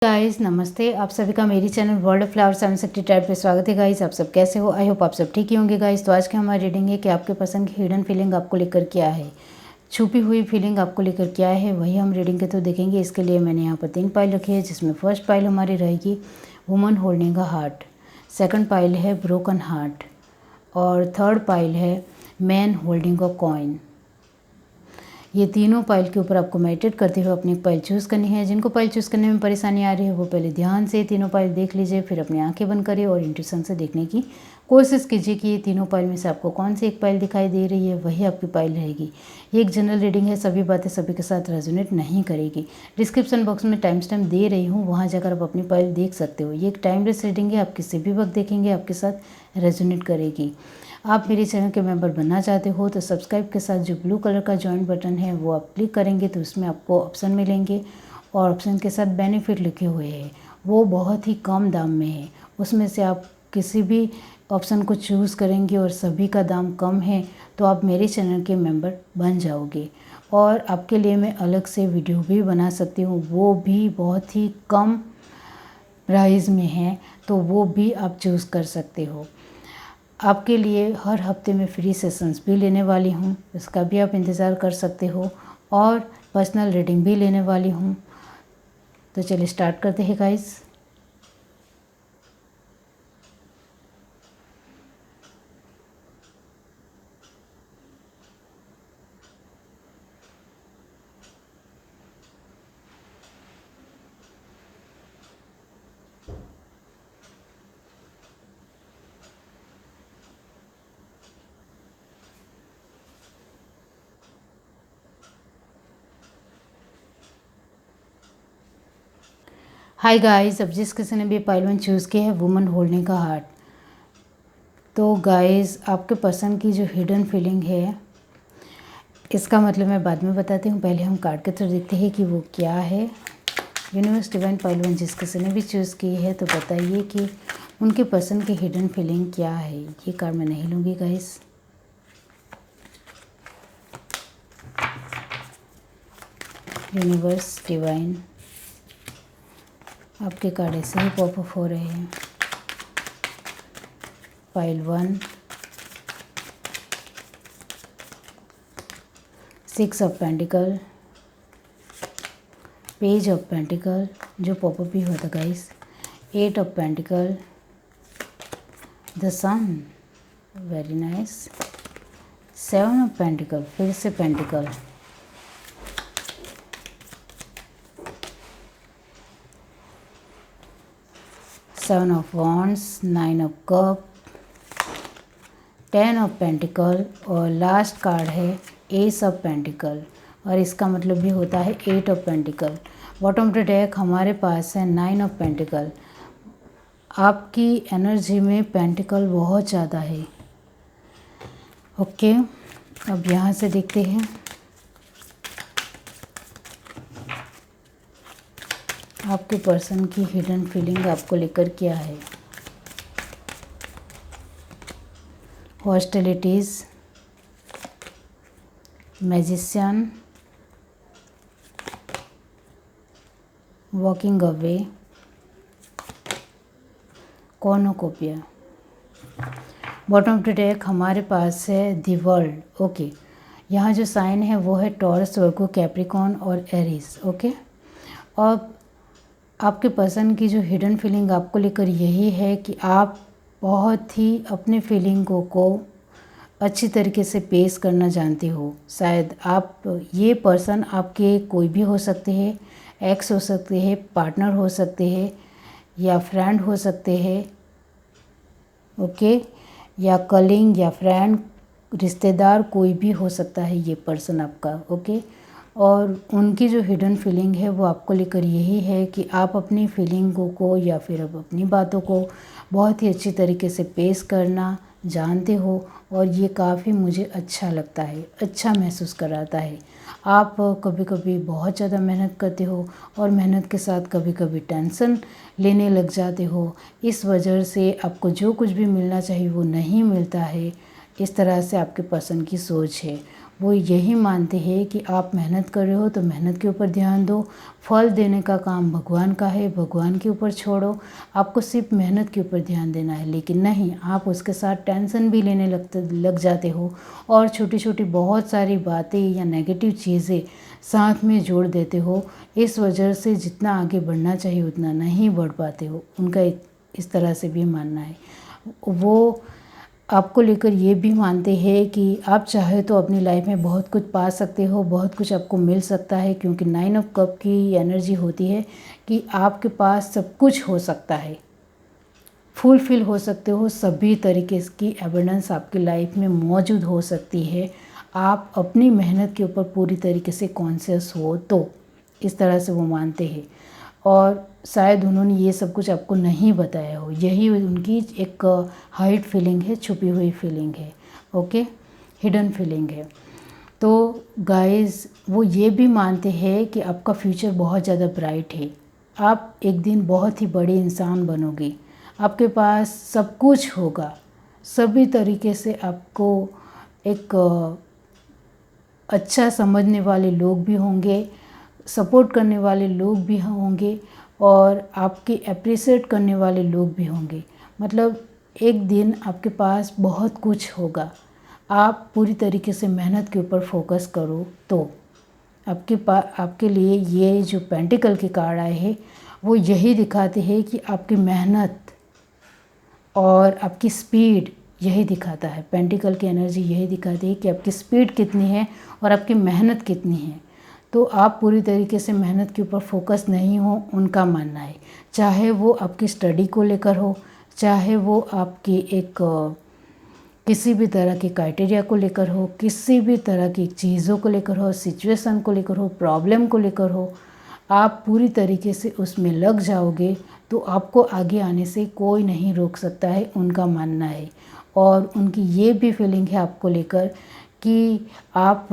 Guys नमस्ते, आप सभी का मेरी channel world of flower 760 type पे स्वागत है। गाइस आप सब कैसे हो? आई होप आप सब ठीक ही होंगे। गाइस तो आज की हमारी रीडिंग है कि आपके पसंद की हिडन फीलिंग आपको लेकर क्या है, छुपी हुई फीलिंग आपको लेकर क्या है, वही हम रीडिंग के तो देखेंगे। इसके लिए मैंने यहाँ पर 3 पाइल रखी है, जिसमें फर्स्ट पाइल हमारी रहेगी woman holding a heart, second pile है ब्रोकन हार्ट और थर्ड पाइल है मैन होल्डिंग अ कॉइन। ये तीनों पाइल के ऊपर आपको मेडिटेट करते हुए अपनी पाइल चूज़ करनी है। जिनको पाइल चूज़ करने में परेशानी आ रही है वो पहले ध्यान से तीनों पाइल देख लीजिए, फिर अपनी आंखें बंद करिए और इंट्यूशन से देखने की कोशिश कीजिए कि ये तीनों पाइल में से आपको कौन सी एक पाइल दिखाई दे रही है, वही आपकी पाइल रहेगी। ये एक जनरल रीडिंग है, सभी बातें सभी के साथ रेजोनेट नहीं करेगी। डिस्क्रिप्शन बॉक्स में टाइम स्टैम्प दे रही हूँ, वहाँ जाकर आप अपनी पाइल देख सकते हो। ये एक टाइमलेस रीडिंग है, आप किसी भी वक्त देखेंगे आपके साथ रेजोनेट करेगी। आप मेरे चैनल के मेंबर बनना चाहते हो तो सब्सक्राइब के साथ जो ब्लू कलर का जॉइन बटन है वो आप क्लिक करेंगे तो उसमें आपको ऑप्शन मिलेंगे और ऑप्शन के साथ बेनिफिट लिखे हुए हैं, वो बहुत ही कम दाम में है। उसमें से आप किसी भी ऑप्शन को चूज़ करेंगे और सभी का दाम कम है तो आप मेरे चैनल के मेंबर बन जाओगे और आपके लिए मैं अलग से वीडियो भी बना सकती हूँ, वो भी बहुत ही कम प्राइस में है, तो वो भी आप चूज़ कर सकते हो। आपके लिए हर हफ्ते में फ्री सेशंस भी लेने वाली हूँ, इसका भी आप इंतज़ार कर सकते हो और पर्सनल रीडिंग भी लेने वाली हूँ। तो चलिए स्टार्ट करते हैं गाइस। हाय गाइस, अब जिस किसी ने भी पाइल 1 चूज़ किया है वुमन होल्डिंग का हार्ट, तो गाइस आपके पसंद की जो हिडन फीलिंग है इसका मतलब मैं बाद में बताती हूँ। पहले हम कार्ड के थ्रू देखते हैं कि वो क्या है। यूनिवर्स डिवाइन पाइल 1 जिस किसी ने भी चूज़ की है तो बताइए कि उनके पसंद की हिडन फीलिंग क्या है। ये कार्ड मैं नहीं लूँगी गाइस। यूनिवर्स डिवाइन, आपके कार्ड ऐसे ही पॉप अप हो रहे हैं। Pile 1, 6 of pentacle, page of pentacle जो पॉप अप भी होता guys, 8 of pentacle, the sun, very nice, 7 of pentacle, फिर से pentacle, seven of wands, 9 of cup, 10 of pentacle और लास्ट कार्ड है एस ऑफ पेंटिकल और इसका मतलब भी होता है 8 of pentacle. Bottom of the deck हमारे पास है 9 ऑफ पेंटिकल। आपकी एनर्जी में पेंटिकल बहुत ज़्यादा है। ओके, अब यहाँ से देखते हैं आपके पर्सन की हिडन फीलिंग आपको लेकर क्या है। Hostilities, magician, walking away, cornucopia. Bottom of the deck हमारे पास है द वर्ल्ड। ओके, यहाँ जो साइन है वो है टॉरस, वर्गो, कैप्रिकॉर्न और एरीज। ओके, अब आपके पर्सन की जो हिडन फीलिंग आपको लेकर यही है कि आप बहुत ही अपने फीलिंगों को अच्छी तरीके से पेश करना जानते हो। शायद आप, ये पर्सन आपके कोई भी हो सकते हैं, एक्स हो सकते हैं, पार्टनर हो सकते हैं या फ्रेंड हो सकते हैं। ओके, या कलिंग या फ्रेंड, रिश्तेदार, कोई भी हो सकता है ये पर्सन आपका। ओके, और उनकी जो हिडन फीलिंग है वो आपको लेकर यही है कि आप अपनी फीलिंगों को या फिर अब अपनी बातों को बहुत ही अच्छी तरीके से पेश करना जानते हो और ये काफ़ी मुझे अच्छा लगता है, अच्छा महसूस कराता है। आप कभी कभी बहुत ज़्यादा मेहनत करते हो और मेहनत के साथ कभी कभी टेंशन लेने लग जाते हो। इस वजह से आपको जो कुछ भी मिलना चाहिए वो नहीं मिलता है। इस तरह से आपके पसंद की सोच है। वो यही मानते हैं कि आप मेहनत कर रहे हो तो मेहनत के ऊपर ध्यान दो, फल देने का काम भगवान का है, भगवान के ऊपर छोड़ो, आपको सिर्फ मेहनत के ऊपर ध्यान देना है। लेकिन नहीं, आप उसके साथ टेंशन भी लेने लग जाते हो और छोटी छोटी बहुत सारी बातें या नेगेटिव चीज़ें साथ में जोड़ देते हो। इस वजह से जितना आगे बढ़ना चाहिए उतना नहीं बढ़ पाते हो। उनका इस तरह से भी मानना है। वो आपको लेकर ये भी मानते हैं कि आप चाहे तो अपनी लाइफ में बहुत कुछ पा सकते हो, बहुत कुछ आपको मिल सकता है, क्योंकि 9 ऑफ कप की एनर्जी होती है कि आपके पास सब कुछ हो सकता है, फुलफिल हो सकते हो, सभी तरीके की एबंडेंस आपकी लाइफ में मौजूद हो सकती है। आप अपनी मेहनत के ऊपर पूरी तरीके से कॉन्शियस हो तो इस तरह से वो मानते हैं। और शायद उन्होंने ये सब कुछ आपको नहीं बताया हो, यही उनकी एक हाइड फीलिंग है, छुपी हुई फीलिंग है, ओके, हिडन फीलिंग है। तो गाइस वो ये भी मानते हैं कि आपका फ्यूचर बहुत ज़्यादा ब्राइट है, आप एक दिन बहुत ही बड़े इंसान बनोगे, आपके पास सब कुछ होगा, सभी तरीके से आपको एक अच्छा समझने वाले लोग भी होंगे, सपोर्ट करने वाले लोग भी होंगे और आपके अप्रिशिएट करने वाले लोग भी होंगे। मतलब एक दिन आपके पास बहुत कुछ होगा, आप पूरी तरीके से मेहनत के ऊपर फोकस करो तो आपके लिए ये जो पेंटिकल के कार्ड आए हैं वो यही दिखाते हैं कि आपकी मेहनत और आपकी स्पीड यही दिखाता है। पेंटिकल की एनर्जी यही दिखाती है कि आपकी स्पीड कितनी है और आपकी मेहनत कितनी है। तो आप पूरी तरीके से मेहनत के ऊपर फोकस नहीं हो, उनका मानना है। चाहे वो आपकी स्टडी को लेकर हो, चाहे वो आपकी एक किसी भी तरह के क्राइटेरिया को लेकर हो, किसी भी तरह की चीज़ों को लेकर हो, सिचुएशन को लेकर हो, प्रॉब्लम को लेकर हो, आप पूरी तरीके से उसमें लग जाओगे तो आपको आगे आने से कोई नहीं रोक सकता है, उनका मानना है। और उनकी ये भी फीलिंग है आपको लेकर कि आप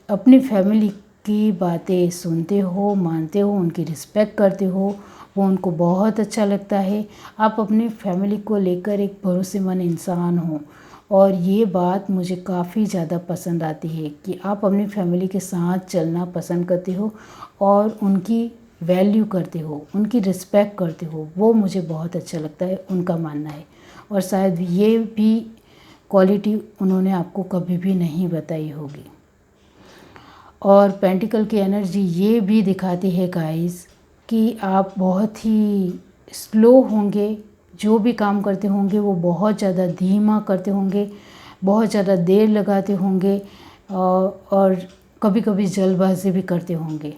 अपनी फैमिली की बातें सुनते हो, मानते हो, उनकी रिस्पेक्ट करते हो, वो उनको बहुत अच्छा लगता है। आप अपनी फैमिली को लेकर एक भरोसेमंद इंसान हो और ये बात मुझे काफ़ी ज़्यादा पसंद आती है कि आप अपनी फैमिली के साथ चलना पसंद करते हो और उनकी वैल्यू करते हो, उनकी रिस्पेक्ट करते हो, वो मुझे बहुत अच्छा लगता है, उनका मानना है। और शायद ये भी क्वालिटी उन्होंने आपको कभी भी नहीं बताई होगी। और पेंटिकल की एनर्जी ये भी दिखाती है गाइस कि आप बहुत ही स्लो होंगे, जो भी काम करते होंगे वो बहुत ज़्यादा धीमा करते होंगे, बहुत ज़्यादा देर लगाते होंगे और कभी कभी जल्दबाजी भी करते होंगे।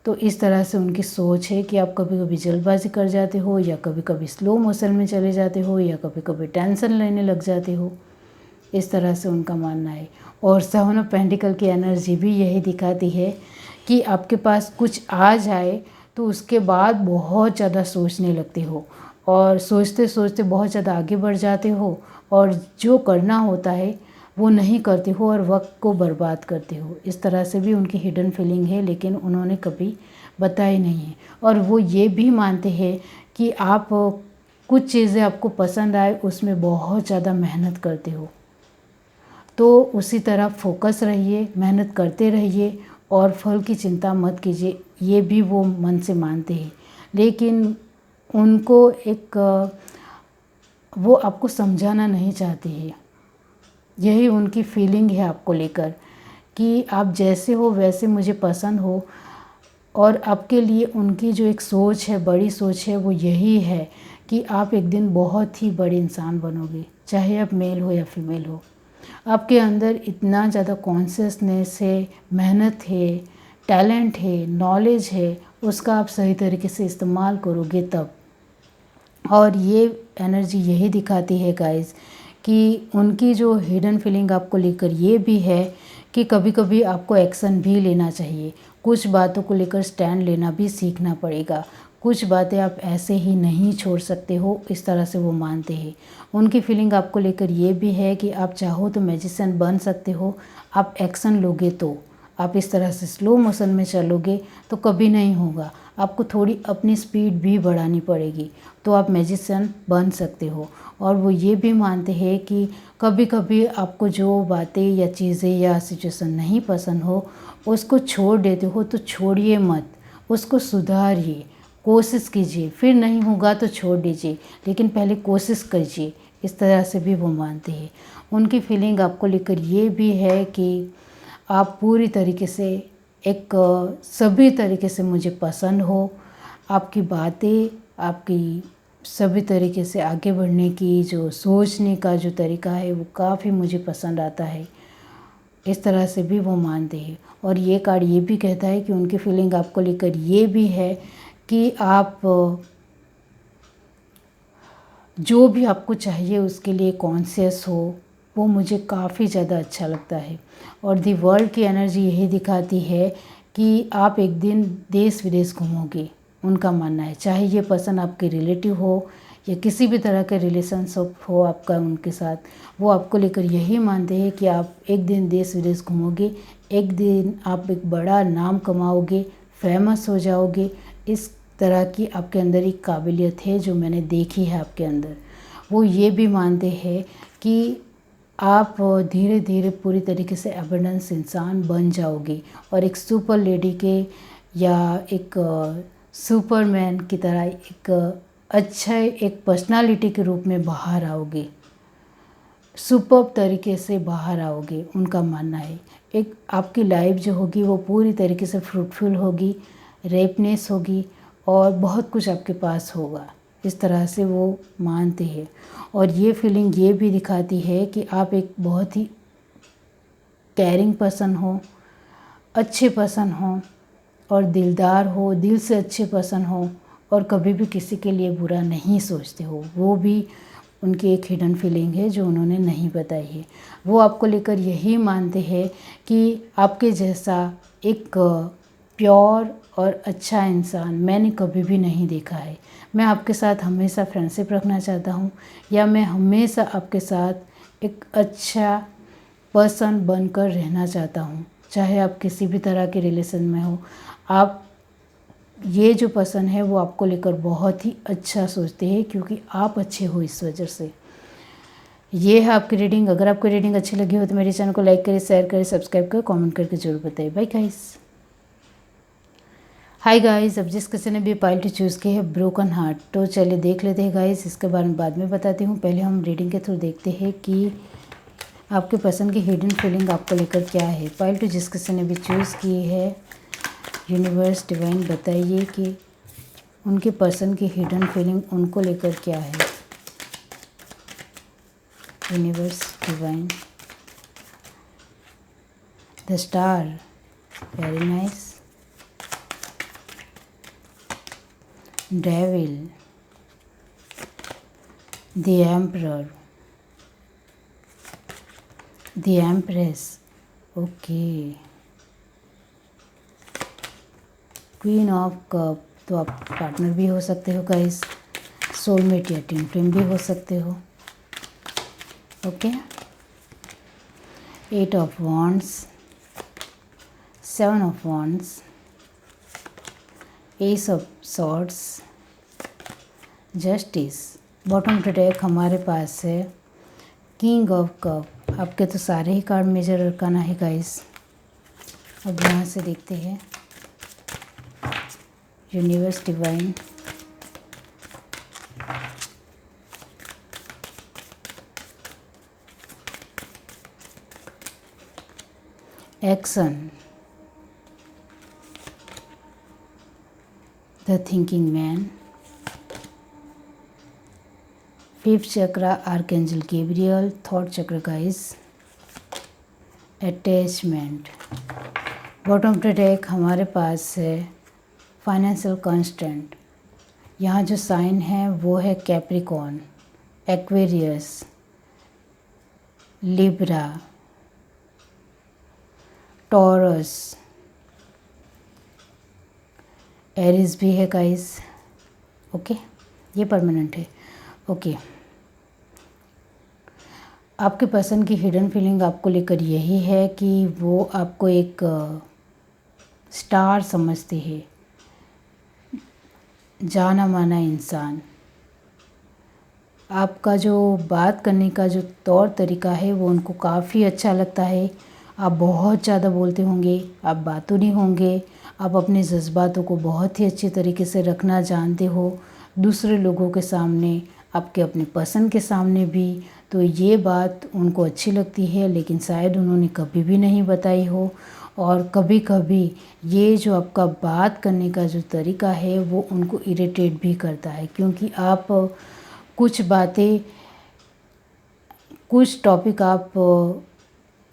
तो इस तरह से उनकी सोच है कि आप कभी कभी जल्दबाजी कर जाते हो या कभी कभी स्लो मोशन में चले जाते हो या कभी कभी टेंशन लेने लग जाते हो, इस तरह से उनका मानना है। और 7 ऑफ पेंटिकल की एनर्जी भी यही दिखाती है कि आपके पास कुछ आ जाए तो उसके बाद बहुत ज़्यादा सोचने लगते हो और सोचते सोचते बहुत ज़्यादा आगे बढ़ जाते हो और जो करना होता है वो नहीं करते हो और वक्त को बर्बाद करते हो। इस तरह से भी उनकी हिडन फीलिंग है, लेकिन उन्होंने कभी बताई नहीं है। और वो ये भी मानते हैं कि आप कुछ चीज़ें आपको पसंद आए उसमें बहुत ज़्यादा मेहनत करते हो, तो उसी तरह फोकस रहिए, मेहनत करते रहिए और फल की चिंता मत कीजिए, ये भी वो मन से मानते हैं। लेकिन उनको वो आपको समझाना नहीं चाहते हैं, यही उनकी फीलिंग है आपको लेकर कि आप जैसे हो वैसे मुझे पसंद हो। और आपके लिए उनकी जो एक सोच है, बड़ी सोच है, वो यही है कि आप एक दिन बहुत ही बड़े इंसान बनोगे, चाहे आप मेल हो या फीमेल हो। आपके अंदर इतना ज़्यादा कॉन्शियसनेस है, मेहनत है, टैलेंट है, नॉलेज है, उसका आप सही तरीके से इस्तेमाल करोगे तब। और ये एनर्जी यही दिखाती है गाइस कि उनकी जो हिडन फीलिंग आपको लेकर ये भी है कि कभी कभी आपको एक्शन भी लेना चाहिए, कुछ बातों को लेकर स्टैंड लेना भी सीखना पड़ेगा, कुछ बातें आप ऐसे ही नहीं छोड़ सकते हो, इस तरह से वो मानते हैं। उनकी फीलिंग आपको लेकर ये भी है कि आप चाहो तो मैजिशियन बन सकते हो, आप एक्शन लोगे तो आप इस तरह से स्लो मोशन में चलोगे तो कभी नहीं होगा। आपको थोड़ी अपनी स्पीड भी बढ़ानी पड़ेगी, तो आप मैजिशियन बन सकते हो। और वो ये भी मानते हैं कि कभी कभी आपको जो बातें या चीज़ें या सिचुएशन नहीं पसंद हो, उसको छोड़ देते हो तो छोड़िए मत, उसको सुधारिए, कोशिश कीजिए, फिर नहीं होगा तो छोड़ दीजिए, लेकिन पहले कोशिश कीजिए। इस तरह से भी वो मानते हैं। उनकी फीलिंग आपको लेकर ये भी है कि आप पूरी तरीके से एक सभी तरीके से मुझे पसंद हो, आपकी बातें, आपकी सभी तरीके से आगे बढ़ने की जो सोचने का जो तरीका है वो काफ़ी मुझे पसंद आता है। इस तरह से भी वो मानते हैं। और ये कार्ड ये भी कहता है कि उनकी फीलिंग आपको लेकर ये भी है कि आप जो भी आपको चाहिए उसके लिए कॉन्शियस हो, वो मुझे काफ़ी ज़्यादा अच्छा लगता है। और दी वर्ल्ड की एनर्जी यही दिखाती है कि आप एक दिन देश विदेश घूमोगे, उनका मानना है। चाहे ये पर्सन आपके रिलेटिव हो या किसी भी तरह के रिलेशनशिप हो आपका उनके साथ, वो आपको लेकर यही मानते हैं कि आप एक दिन देश विदेश घूमोगे, एक दिन आप एक बड़ा नाम कमाओगे, फेमस हो जाओगे। इस तरह की आपके अंदर एक काबिलियत है जो मैंने देखी है आपके अंदर। वो ये भी मानते हैं कि आप धीरे धीरे पूरी तरीके से एबंडेंस इंसान बन जाओगे और एक सुपर लेडी के या एक सुपरमैन की तरह एक अच्छा एक पर्सनालिटी के रूप में बाहर आओगे, सुपर्ब तरीके से बाहर आओगे, उनका मानना है। एक आपकी लाइफ जो होगी वो पूरी तरीके से फ्रूटफुल होगी, रेपनेस होगी और बहुत कुछ आपके पास होगा। इस तरह से वो मानते हैं। और ये फीलिंग ये भी दिखाती है कि आप एक बहुत ही केयरिंग पर्सन हो, अच्छे पर्सन हो और दिलदार हो, दिल से अच्छे पर्सन हो और कभी भी किसी के लिए बुरा नहीं सोचते हो। वो भी उनकी एक हिडन फीलिंग है जो उन्होंने नहीं बताई है। वो आपको लेकर यही मानते हैं कि आपके जैसा एक प्योर और अच्छा इंसान मैंने कभी भी नहीं देखा है। मैं आपके साथ हमेशा फ्रेंडशिप रखना चाहता हूँ या मैं हमेशा आपके साथ एक अच्छा पर्सन बनकर रहना चाहता हूँ। चाहे आप किसी भी तरह के रिलेशन में हो, आप ये जो पर्सन है वो आपको लेकर बहुत ही अच्छा सोचते हैं क्योंकि आप अच्छे हो इस वजह से। ये है आपकी रीडिंग। अगर आपको रीडिंग अच्छी लगी हो तो मेरे चैनल को लाइक करें, शेयर करें, सब्सक्राइब करें, कमेंट करके जरूर बताइए। Bye guys. हाय गाइस, अब जिस किसी ने भी पाइल टू चूज़ की है ब्रोकन हार्ट, तो चलिए देख लेते हैं गाइस। इसके बारे में बाद में बताती हूँ। पहले हम रीडिंग के थ्रू देखते हैं कि आपके पर्सन की हिडन फीलिंग आपको लेकर क्या है। पाइल टू जिस किसी ने भी चूज़ की है, यूनिवर्स डिवाइन बताइए कि उनके पर्सन की हिडन फीलिंग उनको लेकर क्या है। Universe divine, the star, very nice, devil, the emperor, the empress, okay, queen of cup, तो आप पार्टनर भी हो सकते हो गाइस, सोलमेट या ट्विन फ्लेम भी हो सकते हो। Okay, 8 of wands, 7 of wands, S of swords, justice. Bottom deck हमारे पास है किंग ऑफ कप। आपके तो सारे ही कार्ड मेजर अरकाना है गाइस। अब यहाँ से देखते हैं universe divine, action, the thinking man, fifth chakra archangel Gabriel, thought chakra guys, attachment. Bottom of the deck हमारे पास है फाइनेंशियल कांस्टेंट। यहाँ जो साइन है वो है Capricorn, Aquarius, Libra, Taurus, Aries भी है गाइस। ओके, ये परमानेंट है। ओके, आपके पर्सन की हिडन फीलिंग आपको लेकर यही है कि वो आपको एक स्टार समझते हैं, जाना माना इंसान। आपका जो बात करने का जो तौर तरीका है वो उनको काफ़ी अच्छा लगता है। आप बहुत ज़्यादा बोलते होंगे, आप बातूनी होंगे, आप अपने जज्बातों को बहुत ही अच्छे तरीके से रखना जानते हो, दूसरे लोगों के सामने, आपके अपने पर्सन के सामने भी। तो ये बात उनको अच्छी लगती है, लेकिन शायद उन्होंने कभी भी नहीं बताई हो। और कभी कभी ये जो आपका बात करने का जो तरीका है वो उनको इरिटेट भी करता है, क्योंकि आप कुछ बातें, कुछ टॉपिक आप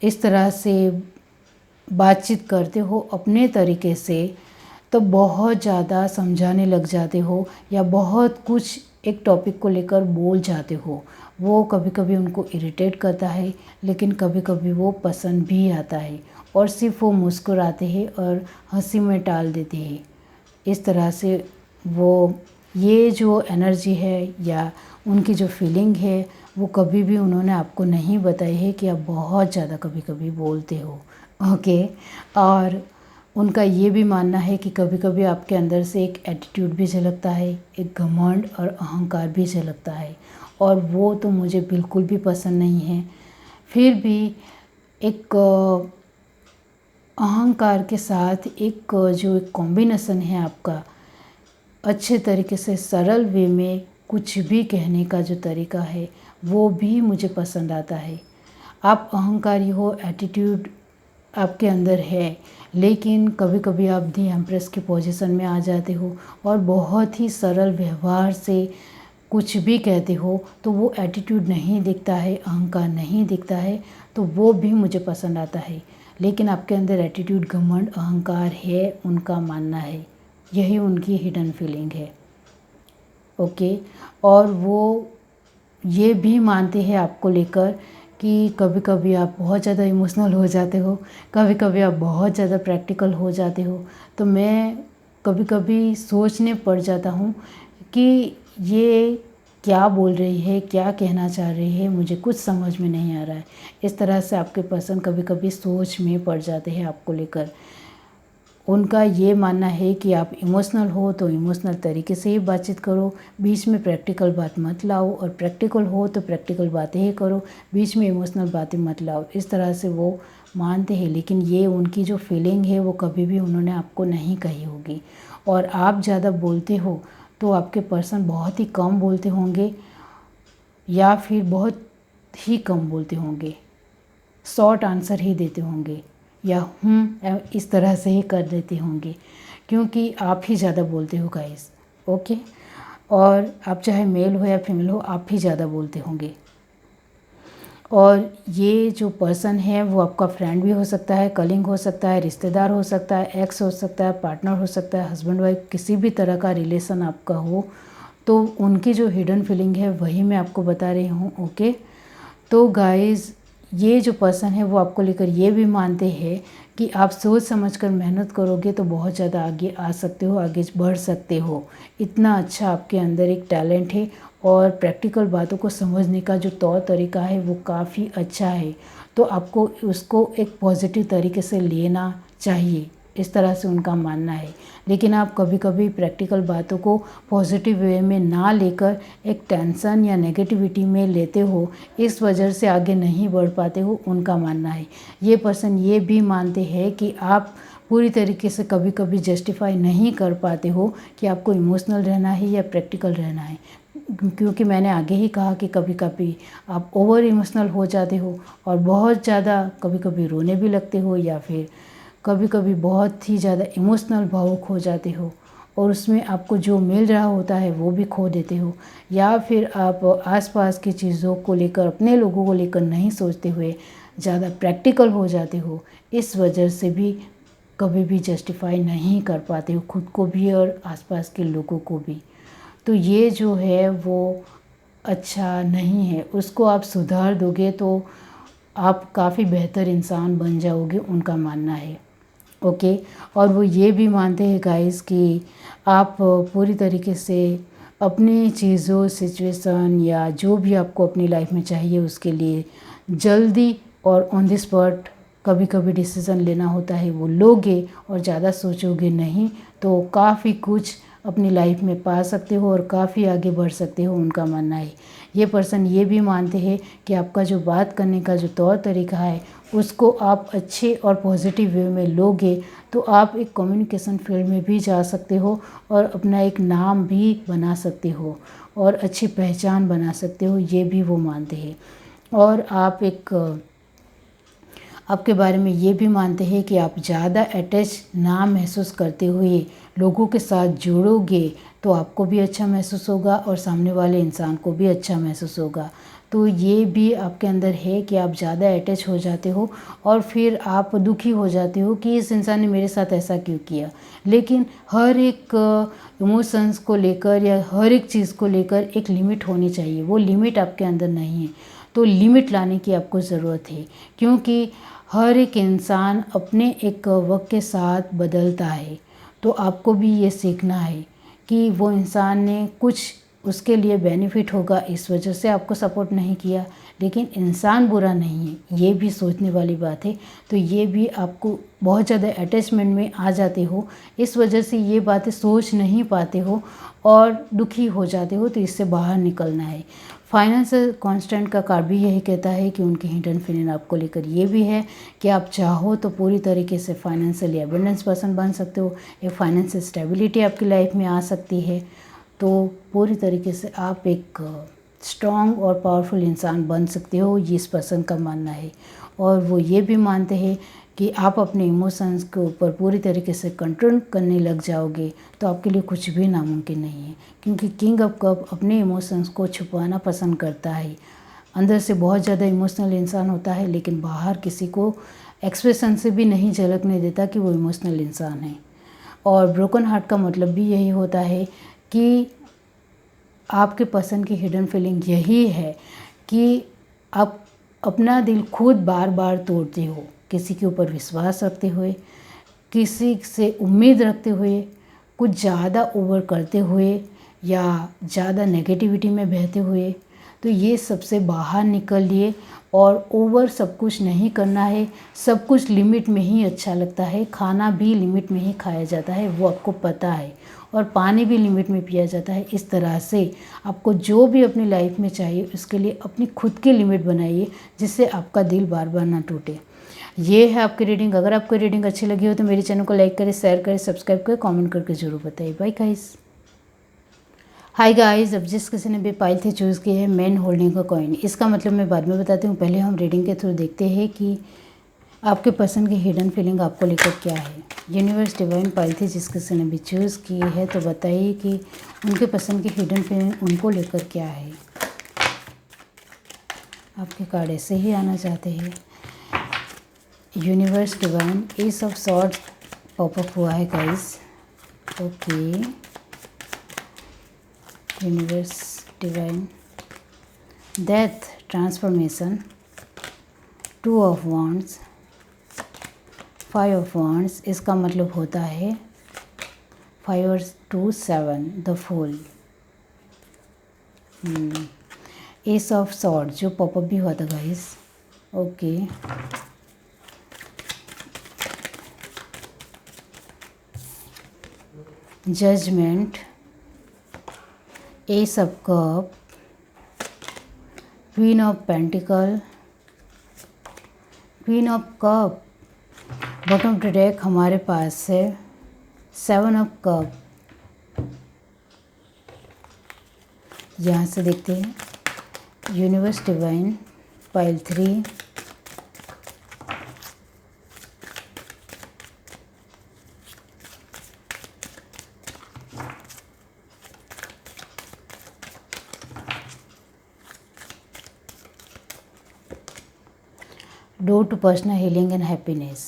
इस तरह से बातचीत करते हो अपने तरीके से, तो बहुत ज़्यादा समझाने लग जाते हो या बहुत कुछ एक टॉपिक को लेकर बोल जाते हो। वो कभी कभी उनको इरिटेट करता है, लेकिन कभी कभी वो पसंद भी आता है और सिर्फ वो मुस्कुराते हैं और हंसी में टाल देते हैं। इस तरह से वो ये जो एनर्जी है या उनकी जो फीलिंग है वो कभी भी उन्होंने आपको नहीं बताई है कि आप बहुत ज़्यादा कभी कभी बोलते हो। ओके। और उनका ये भी मानना है कि कभी कभी आपके अंदर से एक एटीट्यूड भी झलकता है, एक घमंड और अहंकार भी झलकता है, और वो तो मुझे बिल्कुल भी पसंद नहीं है। फिर भी एक अहंकार के साथ एक जो एक कॉम्बिनेशन है आपका, अच्छे तरीके से सरल वे में कुछ भी कहने का जो तरीका है वो भी मुझे पसंद आता है। आप अहंकारी हो, एटीट्यूड आपके अंदर है, लेकिन कभी कभी आप दी एम्प्रेस की पोजीशन में आ जाते हो और बहुत ही सरल व्यवहार से कुछ भी कहते हो, तो वो एटीट्यूड नहीं दिखता है, अहंकार नहीं दिखता है, तो वो भी मुझे पसंद आता है। लेकिन आपके अंदर एटीट्यूड, घमंड, अहंकार है, उनका मानना है, यही उनकी हिडन फीलिंग है। ओके। और वो ये भी मानते हैं आपको लेकर कि कभी कभी आप बहुत ज़्यादा इमोशनल हो जाते हो, कभी कभी आप बहुत ज़्यादा प्रैक्टिकल हो जाते हो। तो मैं कभी कभी सोचने पड़ जाता हूँ कि ये क्या बोल रही है, क्या कहना चाह रही है, मुझे कुछ समझ में नहीं आ रहा है। इस तरह से आपके पर्सन कभी कभी सोच में पड़ जाते हैं आपको लेकर। उनका ये मानना है कि आप इमोशनल हो तो इमोशनल तरीके से ही बातचीत करो, बीच में प्रैक्टिकल बात मत लाओ, और प्रैक्टिकल हो तो प्रैक्टिकल बातें ही करो, बीच में इमोशनल बातें मत लाओ। इस तरह से वो मानते हैं, लेकिन ये उनकी जो फीलिंग है वो कभी भी उन्होंने आपको नहीं कही होगी। और आप ज़्यादा बोलते हो तो आपके पर्सन बहुत ही कम बोलते होंगे या फिर बहुत ही कम बोलते होंगे, शॉर्ट आंसर ही देते होंगे या इस तरह से ही कर देते होंगे, क्योंकि आप ही ज़्यादा बोलते हो गाइस। ओके। और आप चाहे मेल हो या फीमेल हो, आप ही ज़्यादा बोलते होंगे। और ये जो पर्सन है वो आपका फ्रेंड भी हो सकता है, कलिंग हो सकता है, रिश्तेदार हो सकता है, एक्स हो सकता है, पार्टनर हो सकता है, हस्बैंड वाइफ, किसी भी तरह का रिलेशन आपका हो। तो उनकी जो हिडन फीलिंग है वही मैं आपको बता रही हूँ। ओके। तो गाइस, ये जो पर्सन है वो आपको लेकर ये भी मानते हैं कि आप सोच समझकर मेहनत करोगे तो बहुत ज़्यादा आगे आ सकते हो, आगे बढ़ सकते हो। इतना अच्छा आपके अंदर एक टैलेंट है, और प्रैक्टिकल बातों को समझने का जो तौर तरीका है वो काफ़ी अच्छा है। तो आपको उसको एक पॉजिटिव तरीके से लेना चाहिए, इस तरह से उनका मानना है। लेकिन आप कभी कभी प्रैक्टिकल बातों को पॉजिटिव वे में ना लेकर एक टेंशन या नेगेटिविटी में लेते हो, इस वजह से आगे नहीं बढ़ पाते हो, उनका मानना है। ये पर्सन ये भी मानते हैं कि आप पूरी तरीके से कभी कभी जस्टिफाई नहीं कर पाते हो कि आपको इमोशनल रहना है या प्रैक्टिकल रहना है, क्योंकि मैंने आगे ही कहा कि कभी कभी आप ओवर इमोशनल हो जाते हो और बहुत ज़्यादा कभी कभी रोने भी लगते हो, या फिर कभी कभी बहुत ही ज़्यादा इमोशनल भावुक हो जाते हो और उसमें आपको जो मिल रहा होता है वो भी खो देते हो, या फिर आप आसपास की चीज़ों को लेकर, अपने लोगों को लेकर नहीं सोचते हुए ज़्यादा प्रैक्टिकल हो जाते हो। इस वजह से भी कभी भी जस्टिफाई नहीं कर पाते हो खुद को भी और आसपास के लोगों को भी। तो ये जो है वो अच्छा नहीं है, उसको आप सुधार दोगे तो आप काफ़ी बेहतर इंसान बन जाओगे, उनका मानना है। ओके। और वो ये भी मानते हैं गाइस कि आप पूरी तरीके से अपनी चीज़ों, सिचुएशन या जो भी आपको अपनी लाइफ में चाहिए उसके लिए जल्दी और ऑन द स्पॉट कभी कभी डिसीज़न लेना होता है वो लोगे और ज़्यादा सोचोगे नहीं तो काफ़ी कुछ अपनी लाइफ में पा सकते हो और काफ़ी आगे बढ़ सकते हो, उनका मानना है। ये पर्सन ये भी मानते हैं कि आपका जो बात करने का जो तौर तरीका है उसको आप अच्छे और पॉजिटिव वे में लोगे तो आप एक कम्युनिकेशन फील्ड में भी जा सकते हो और अपना एक नाम भी बना सकते हो और अच्छी पहचान बना सकते हो, ये भी वो मानते हैं। और आप एक आपके बारे में ये भी मानते हैं कि आप ज़्यादा अटैच ना महसूस करते हुए लोगों के साथ जुड़ोगे तो आपको भी अच्छा महसूस होगा और सामने वाले इंसान को भी अच्छा महसूस होगा। तो ये भी आपके अंदर है कि आप ज़्यादा अटैच हो जाते हो और फिर आप दुखी हो जाते हो कि इस इंसान ने मेरे साथ ऐसा क्यों किया। लेकिन हर एक इमोशंस को लेकर या हर एक चीज़ को लेकर एक लिमिट होनी चाहिए, वो लिमिट आपके अंदर नहीं है। तो लिमिट लाने की आपको ज़रूरत है क्योंकि हर एक इंसान अपने एक वक्त के साथ बदलता है। तो आपको भी ये सीखना है कि वो इंसान ने कुछ उसके लिए बेनिफिट होगा इस वजह से आपको सपोर्ट नहीं किया, लेकिन इंसान बुरा नहीं है, ये भी सोचने वाली बात है। तो ये भी आपको बहुत ज़्यादा अटैचमेंट में आ जाते हो, इस वजह से ये बातें सोच नहीं पाते हो और दुखी हो जाते हो, तो इससे बाहर निकलना है। फाइनेंशियल कांस्टेंट का कार्ड भी यही कहता है कि उनकी हिडन फीलिंग आपको लेकर ये भी है कि आप चाहो तो पूरी तरीके से फाइनेंशियली अबंडेंस पर्सन बन सकते हो, एक फाइनेंशियल स्टेबिलिटी आपकी लाइफ में आ सकती है। तो पूरी तरीके से आप एक स्ट्रॉन्ग और पावरफुल इंसान बन सकते हो, ये इस पर्सन का मानना है। और वो ये भी मानते हैं कि आप अपने इमोशंस के ऊपर पूरी तरीके से कंट्रोल करने लग जाओगे तो आपके लिए कुछ भी नामुमकिन नहीं है, क्योंकि किंग ऑफ कप अपने इमोशंस को छुपाना पसंद करता है। अंदर से बहुत ज़्यादा इमोशनल इंसान होता है, लेकिन बाहर किसी को एक्सप्रेशन से भी नहीं झलकने देता कि वो इमोशनल इंसान है। और ब्रोकन हार्ट का मतलब भी यही होता है कि आपके पसंद की हिडन फीलिंग यही है कि आप अपना दिल खुद बार बार तोड़ते हो, किसी के ऊपर विश्वास रखते हुए, किसी से उम्मीद रखते हुए, कुछ ज़्यादा ओवर करते हुए या ज़्यादा नेगेटिविटी में बहते हुए। तो ये सबसे बाहर निकलिए और ओवर सब कुछ नहीं करना है। सब कुछ लिमिट में ही अच्छा लगता है, खाना भी लिमिट में ही खाया जाता है, वो आपको पता है, और पानी भी लिमिट में पिया जाता है। इस तरह से आपको जो भी अपनी लाइफ में चाहिए उसके लिए अपनी खुद की लिमिट बनाइए, जिससे आपका दिल बार बार ना टूटे। ये है आपकी रीडिंग। अगर आपको रीडिंग अच्छी लगी हो तो मेरे चैनल को लाइक करें, शेयर करें, सब्सक्राइब करें, कमेंट करके ज़रूर बताइए। Bye guys. हाय गाइस, अब जिस किसी ने भी पाइल थे चूज़ की है मैन होल्डिंग का कॉइन, इसका मतलब मैं बाद में बताती हूँ। पहले हम रीडिंग के थ्रू देखते हैं कि आपके पसंद की हिडन फीलिंग आपको लेकर क्या है। यूनिवर्स डिवाइन पाइल थी जिस किसी ने भी चूज़ की है, तो बताइए कि उनके पसंद की हिडन फीलिंग उनको लेकर क्या है। आपके कार्ड ऐसे ही आना चाहते हैं। Universe divine ace of swords pop up हुआ है guys. Okay, universe divine death, transformation, 2 of wands, 5 of wands. इसका मतलब होता है 5 और 2 7, the fool. Ace of sword जो पॉपअप भी हुआ था guys. Okay, judgement, ace of cup, queen of pentacle, queen of cup. Bottom to deck हमारे पास है 7 ऑफ कप। यहाँ से देखते हैं universe divine pile 3, door to personal healing and happiness.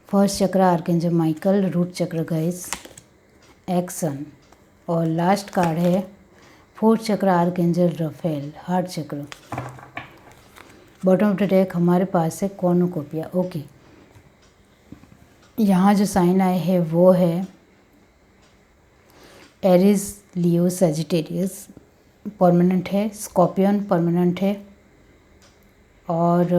First chakra archangel Michael, root chakra guys, action. और last card है fourth chakra archangel Raphael, heart chakra. Bottom of the deck हमारे पास है कॉर्नुकोपिया। ओके, यहाँ जो साइन आए हैं वो है एरिस, लियो, सजिटेरियस, परमानेंट है, स्कॉर्पियन परमानेंट है। और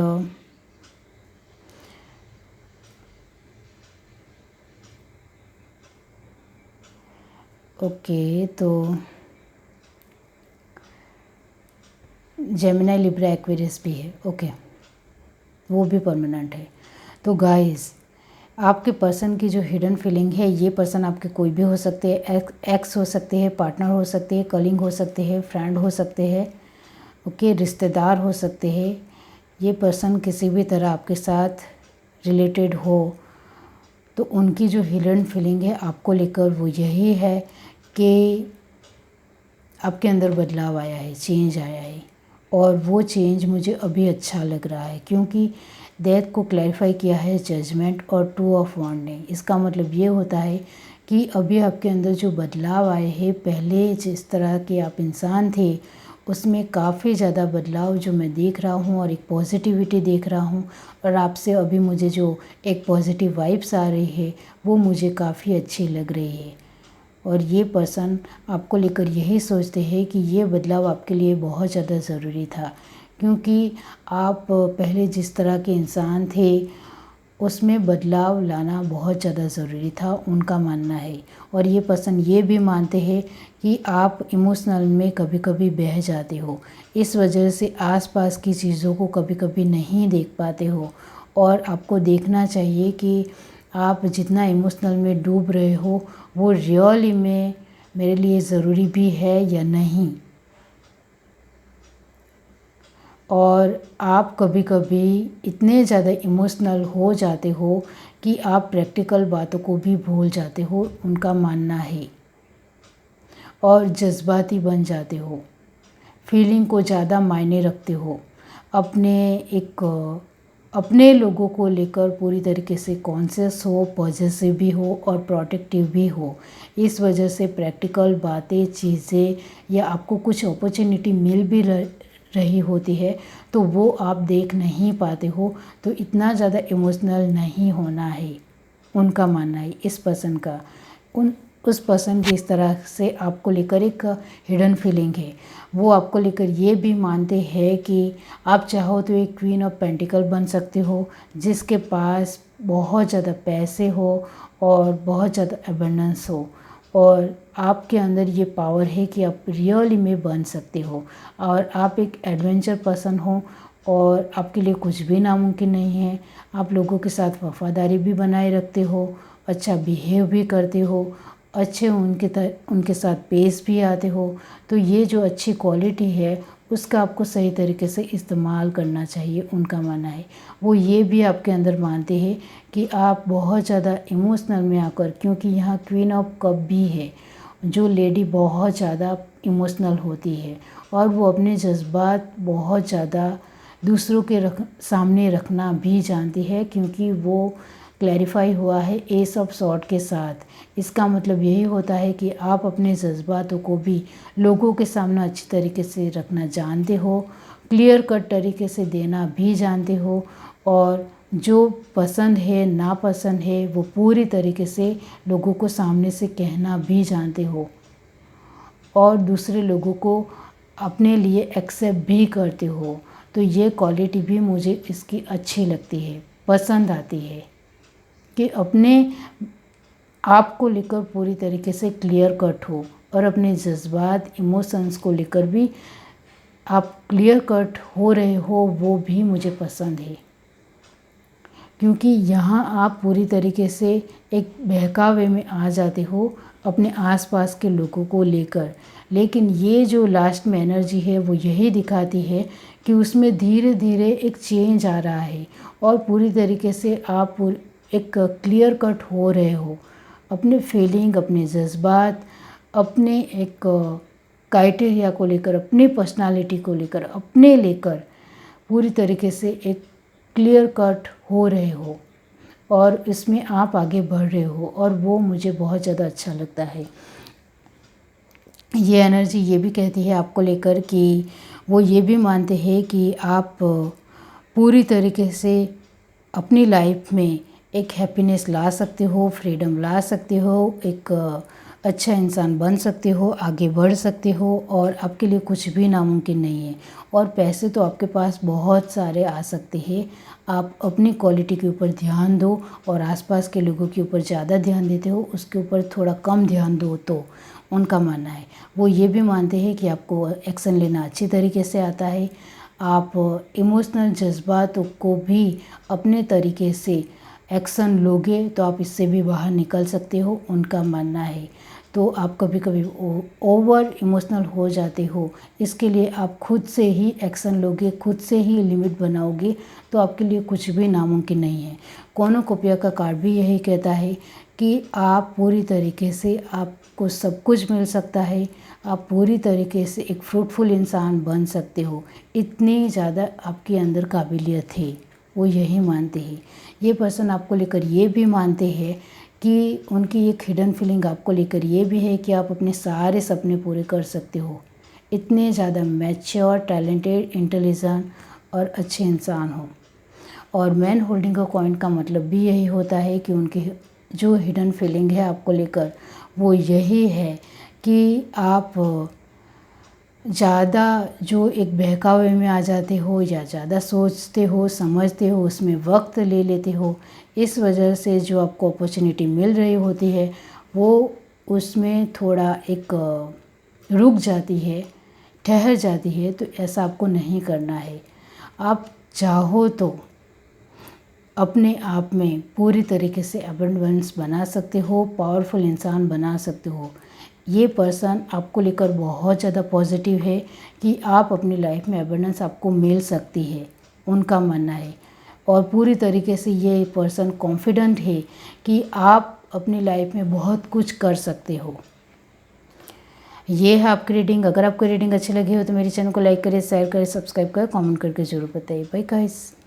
ओके, तो जेमिनी, लिब्रा, एक्वेरियस भी है। ओके, वो भी परमानेंट है। तो गाइस, आपके पर्सन की जो हिडन फीलिंग है, ये पर्सन आपके कोई भी हो सकते हैं, एक्स हो सकते हैं, पार्टनर हो सकते हैं, कलिंग हो सकते हैं, फ्रेंड हो सकते हैं, ओके, रिश्तेदार हो सकते हैं। ये पर्सन किसी भी तरह आपके साथ रिलेटेड हो, तो उनकी जो हिडन फीलिंग है आपको लेकर वो यही है कि आपके अंदर बदलाव आया है, चेंज आया है। और वो चेंज मुझे अभी अच्छा लग रहा है, क्योंकि डेथ को क्लैरिफाई किया है जजमेंट और टू ऑफ वॉन्ड ने। इसका मतलब ये होता है कि अभी आपके अंदर जो बदलाव आए हैं, पहले जिस तरह के आप इंसान थे उसमें काफ़ी ज़्यादा बदलाव जो मैं देख रहा हूँ, और एक पॉजिटिविटी देख रहा हूँ। और आपसे अभी मुझे जो एक पॉजिटिव वाइब्स आ रही है वो मुझे काफ़ी अच्छी लग रही है। और ये पर्सन आपको लेकर यही सोचते हैं कि ये बदलाव आपके लिए बहुत ज़्यादा ज़रूरी था, क्योंकि आप पहले जिस तरह के इंसान थे उसमें बदलाव लाना बहुत ज़्यादा ज़रूरी था, उनका मानना है। और ये पर्सन ये भी मानते हैं कि आप इमोशनल में कभी कभी बह जाते हो, इस वजह से आसपास की चीज़ों को कभी कभी नहीं देख पाते हो। और आपको देखना चाहिए कि आप जितना इमोशनल में डूब रहे हो वो रियली में मेरे लिए ज़रूरी भी है या नहीं। और आप कभी कभी इतने ज़्यादा इमोशनल हो जाते हो कि आप प्रैक्टिकल बातों को भी भूल जाते हो, उनका मानना है। और जज्बाती बन जाते हो, फीलिंग को ज़्यादा मायने रखते हो, अपने लोगों को लेकर पूरी तरीके से कॉन्शियस हो, पॉजिटिव भी हो और प्रोटेक्टिव भी हो। इस वजह से प्रैक्टिकल बातें, चीज़ें या आपको कुछ अपॉर्चुनिटी मिल भी रही होती है तो वो आप देख नहीं पाते हो, तो इतना ज़्यादा इमोशनल नहीं होना है, उनका मानना है इस पर्सन का। उस पर्सन की इस तरह से आपको लेकर एक हिडन फीलिंग है। वो आपको लेकर ये भी मानते हैं कि आप चाहो तो एक क्वीन ऑफ पेंटिकल बन सकते हो, जिसके पास बहुत ज़्यादा पैसे हो और बहुत ज़्यादा एबंडेंस हो, और आपके अंदर ये पावर है कि आप रियली में बन सकते हो। और आप एक एडवेंचर पर्सन हो और आपके लिए कुछ भी नामुमकिन नहीं है। आप लोगों के साथ वफादारी भी बनाए रखते हो, अच्छा बिहेव भी करते हो, अच्छे उनके साथ पेश भी आते हो। तो ये जो अच्छी क्वालिटी है उसका आपको सही तरीके से इस्तेमाल करना चाहिए, उनका मानना है। वो ये भी आपके अंदर मानते हैं कि आप बहुत ज़्यादा इमोशनल में आकर, क्योंकि यहाँ क्वीन ऑफ कप भी है, जो लेडी बहुत ज़्यादा इमोशनल होती है और वो अपने जज्बात बहुत ज़्यादा दूसरों के सामने रखना भी जानती है, क्योंकि वो क्लैरिफाई हुआ है एस ऑफ सॉर्ड के साथ। इसका मतलब यही होता है कि आप अपने जज्बातों को भी लोगों के सामने अच्छी तरीके से रखना जानते हो, क्लियर कट तरीके से देना भी जानते हो, और जो पसंद है नापसंद है वो पूरी तरीके से लोगों को सामने से कहना भी जानते हो, और दूसरे लोगों को अपने लिए एक्सेप्ट भी करते हो। तो ये क्वालिटी भी मुझे इसकी अच्छी लगती है, पसंद आती है, कि अपने आप को लेकर पूरी तरीके से क्लियर कट हो, और अपने जज्बात, इमोशंस को लेकर भी आप क्लियर कट हो रहे हो, वो भी मुझे पसंद है। क्योंकि यहाँ आप पूरी तरीके से एक बहकावे में आ जाते हो अपने आसपास के लोगों को लेकर, लेकिन ये जो लास्ट में एनर्जी है वो यही दिखाती है कि उसमें धीरे धीरे एक चेंज आ रहा है, और पूरी तरीके से आप एक क्लियर कट हो रहे हो अपने फीलिंग, अपने जज्बात, अपने एक क्राइटेरिया को लेकर, अपनी पर्सनालिटी को लेकर, अपने लेकर पूरी तरीके से एक क्लियर कट हो रहे हो, और इसमें आप आगे बढ़ रहे हो, और वो मुझे बहुत ज़्यादा अच्छा लगता है। ये एनर्जी ये भी कहती है आपको लेकर कि वो ये भी मानते हैं कि आप पूरी तरीके से अपनी लाइफ में एक हैप्पीनेस ला सकते हो, फ्रीडम ला सकते हो, एक अच्छा इंसान बन सकते हो, आगे बढ़ सकते हो और आपके लिए कुछ भी नामुमकिन नहीं है। और पैसे तो आपके पास बहुत सारे आ सकते हैं। आप अपनी क्वालिटी के ऊपर ध्यान दो और आसपास के लोगों के ऊपर ज़्यादा ध्यान देते हो, उसके ऊपर थोड़ा कम ध्यान दो। तो उनका मानना है, वो ये भी मानते हैं कि आपको एक्शन लेना अच्छी तरीके से आता है। आप इमोशनल जज्बातों को भी अपने तरीके से एक्शन लोगे तो आप इससे भी बाहर निकल सकते हो, उनका मानना है। तो आप कभी कभी ओवर इमोशनल हो जाते हो, इसके लिए आप खुद से ही एक्शन लोगे, खुद से ही लिमिट बनाओगे तो आपके लिए कुछ भी नामुमकिन नहीं है। कॉर्नुकोपिया का कार्ड भी यही कहता है कि आप पूरी तरीके से, आपको सब कुछ मिल सकता है, आप पूरी तरीके से एक फ्रूटफुल इंसान बन सकते हो। इतनी ज़्यादा आपके अंदर काबिलियत है, वो यही मानते हैं। ये पर्सन आपको लेकर ये भी मानते हैं कि उनकी एक हिडन फीलिंग आपको लेकर ये भी है कि आप अपने सारे सपने पूरे कर सकते हो। इतने ज़्यादा मैच्योर, टैलेंटेड, इंटेलिजेंट और अच्छे इंसान हो। और मैन होल्डिंग अ कॉइन का मतलब भी यही होता है कि उनकी जो हिडन फीलिंग है आपको लेकर वो यही है कि आप ज़्यादा जो एक बहकावे में आ जाते हो या ज़्यादा सोचते हो, समझते हो, उसमें वक्त ले लेते हो। इस वजह से जो आपको अपॉर्चुनिटी मिल रही होती है वो उसमें थोड़ा एक रुक जाती है, ठहर जाती है। तो ऐसा आपको नहीं करना है। आप चाहो तो अपने आप में पूरी तरीके से अबंडेंस बना सकते हो, पावरफुल इंसान बना सकते हो। ये पर्सन आपको लेकर बहुत ज़्यादा पॉजिटिव है कि आप अपनी लाइफ में अबंडेंस आपको मिल सकती है, उनका मानना है। और पूरी तरीके से ये पर्सन कॉन्फिडेंट है कि आप अपनी लाइफ में बहुत कुछ कर सकते हो। ये है आपकी रीडिंग। अगर आपको रीडिंग अच्छी लगी हो तो मेरे चैनल को लाइक करें, शेयर करें, सब्सक्राइब करें, कमेंट करके ज़रूर बताइए। Bye guys.